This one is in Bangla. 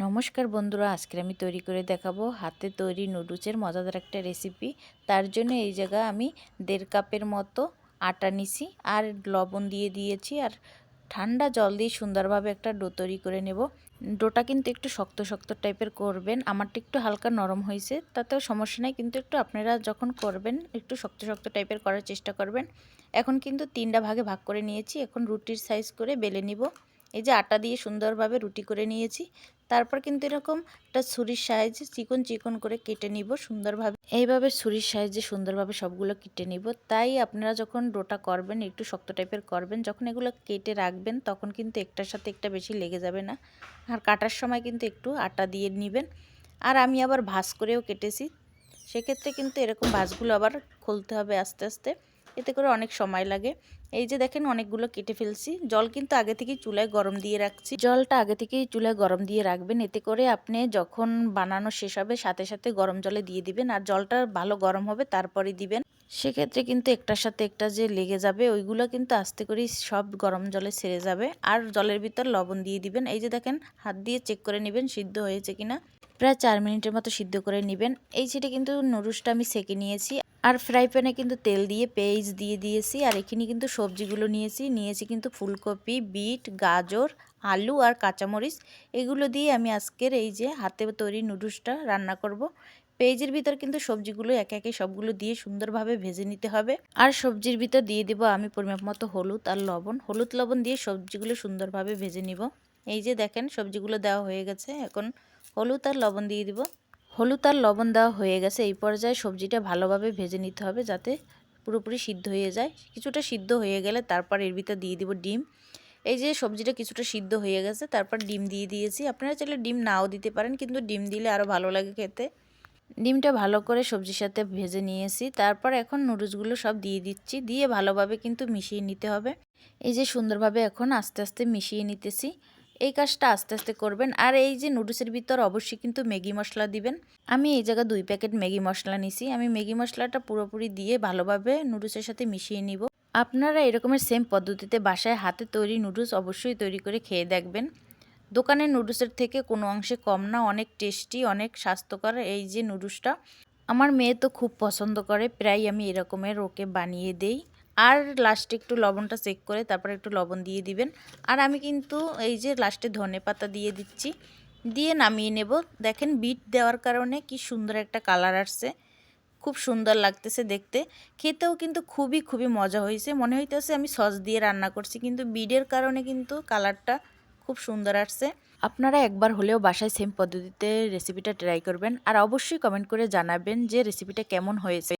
নমস্কার বন্ধুরা, আজকে আমি তৈরি করে দেখাবো হাতে তৈরি নুডলসের মজাদার একটা রেসিপি। তার জন্য এই জায়গায় আমি 1.5 কাপের মতো আটা নিছি আর লবণ দিয়ে দিয়েছি আর ঠান্ডা জল দিয়ে সুন্দরভাবে একটা ডো তৈরি করে নেব। ডোটা কিন্তু একটু শক্ত শক্ত টাইপের করবেন। আমারটা একটু হালকা নরম হয়েছে, তাতেও সমস্যা নাই, কিন্তু একটু আপনারা যখন করবেন একটু শক্ত শক্ত টাইপের করার চেষ্টা করবেন। এখন কিন্তু 3টা ভাগে ভাগ করে নিয়েছি। এখন রুটির সাইজ করে বেলে নিব। এই যে আটা দিয়ে সুন্দরভাবে রুটি করে নিয়েছি। তারপর কিন্তু এরকম একটা ছুরির সাহায্যে চিকন চিকন করে কেটে নিব সুন্দরভাবে। এইভাবে ছুরির সাহায্যে সুন্দরভাবে সবগুলো কেটে নিব। তাই আপনারা যখন ডোটা করবেন একটু শক্ত টাইপের করবেন, যখন এগুলো কেটে রাখবেন তখন কিন্তু একটার সাথে একটা বেশি লেগে যাবে না। আর কাটার সময় কিন্তু একটু আটা দিয়ে নেবেন। আর আমি আবার ভাঁজ করেও কেটেছি, সেক্ষেত্রে কিন্তু এরকম ভাঁজগুলো আবার খুলতে হবে আস্তে আস্তে, এতে করে অনেক সময় লাগে। এই যে দেখেন অনেকগুলো কেটে ফেলছি। জল কিন্তু আগে থেকেই চুলায় গরম দিয়ে রাখছি। জলটা আগে থেকেই চুলায় গরম দিয়ে রাখবেন, এতে করে আপনি যখন বানানো শেষ হবে সাথে সাথে গরম জলে দিয়ে দিবেন। আর জলটা ভালো গরম হবে তারপরে দিবেন, সেক্ষেত্রে কিন্তু একটার সাথে একটা যে লেগে যাবে ওইগুলো কিন্তু আস্তে করেই সব গরম জলে ছেড়ে যাবে। আর জলের ভিতর লবণ দিয়ে দিবেন। এই যে দেখেন হাত দিয়ে চেক করে নেবেন সিদ্ধ হয়েছে কিনা। প্রায় 4 মিনিটের মতো সিদ্ধ করে নেবেন। এই সেটা কিন্তু নুডলসটা আমি সেঁকে নিয়েছি। আর ফ্রাই প্যানে কিন্তু তেল দিয়ে পেঁয়াজ দিয়ে দিয়েছি। আর এখানে কিন্তু সবজিগুলো নিয়েছি কিন্তু ফুলকপি, বিট, গাজর, আলু আর কাঁচামরিচ। এগুলো দিয়ে আমি আজকের এই যে হাতে তৈরি নুডলসটা রান্না করব। পেঁয়াজের ভিতর কিন্তু সবজিগুলো একে একে সবগুলো দিয়ে সুন্দরভাবে ভেজে নিতে হবে। আর সবজির ভিতর দিয়ে দেব আমি পরিমাপ মতো হলুদ আর লবণ। হলুদ লবণ দিয়ে সবজিগুলো সুন্দরভাবে ভেজে নিব। এই যে দেখেন সবজিগুলো দেওয়া হয়ে গেছে। এখন হলুদ আর লবণ দিয়ে দিব। হলুদ আর লবণ দেওয়া হয়ে গেছে। এই পর্যায়ে সবজিটা ভালোভাবে ভেজে নিতে হবে যাতে পুরোপুরি সিদ্ধ হয়ে যায়। কিছুটা সিদ্ধ হয়ে গেলে তারপর এর ভিতর দিয়ে দিব ডিম। এই যে সবজিটা কিছুটা সিদ্ধ হয়ে গেছে, তারপর ডিম দিয়ে দিয়েছি। আপনারা চাইলে ডিম নাও দিতে পারেন, কিন্তু ডিম দিলে আরও ভালো লাগে খেতে। ডিমটা ভালো করে সবজির সাথে ভেজে নিয়েছি। তারপর এখন নুডলসগুলো সব দিয়ে দিচ্ছি, দিয়ে ভালোভাবে কিন্তু মিশিয়ে নিতে হবে। এই যে সুন্দরভাবে এখন আস্তে আস্তে মিশিয়ে নিতেছি। এই কাজটা আস্তে আস্তে করবেন। আর এই যে নুডলসের ভিতর অবশ্যই কিন্তু ম্যাগি মশলা দিবেন। আমি এই জায়গায় 2 প্যাকেট ম্যাগি মশলা নিছি। আমি ম্যাগি মশলাটা পুরোপুরি দিয়ে ভালোভাবে নুডলসের সাথে মিশিয়ে নিব। আপনারা এরকমের সেম পদ্ধতিতে বাসায় হাতে তৈরি নুডলস অবশ্যই তৈরি করে খেয়ে দেখবেন। দোকানের নুডলসের থেকে কোনো অংশে কম না, অনেক টেস্টি, অনেক স্বাস্থ্যকর এই যে নুডলসটা। আমার মেয়ে তো খুব পছন্দ করে, প্রায় আমি এরকমের ওকে বানিয়ে দেই। আর লাস্টে একটু লবণটা চেক করে তারপরে একটু লবণ দিয়ে দিবেন। আর আমি কিন্তু এই যে লাস্টে ধনেপাতা দিয়ে দিচ্ছি, দিয়ে নামিয়ে নেব। দেখেন বিট দেওয়ার কারণে কি সুন্দর একটা কালার আসছে, খুব সুন্দর লাগতেছে দেখতে। খেতেও কিন্তু খুবই খুবই মজা হয়েছে। মনে হইতেছে আমি সস দিয়ে রান্না করছি, কিন্তু বিটের কারণে কিন্তু কালারটা খুব সুন্দর আসছে। আপনারা একবার হলেও বাসায় সেম পদ্ধতিতে রেসিপিটা ট্রাই করবেন। আর অবশ্যই কমেন্ট করে জানাবেন যে রেসিপিটা কেমন হয়েছে।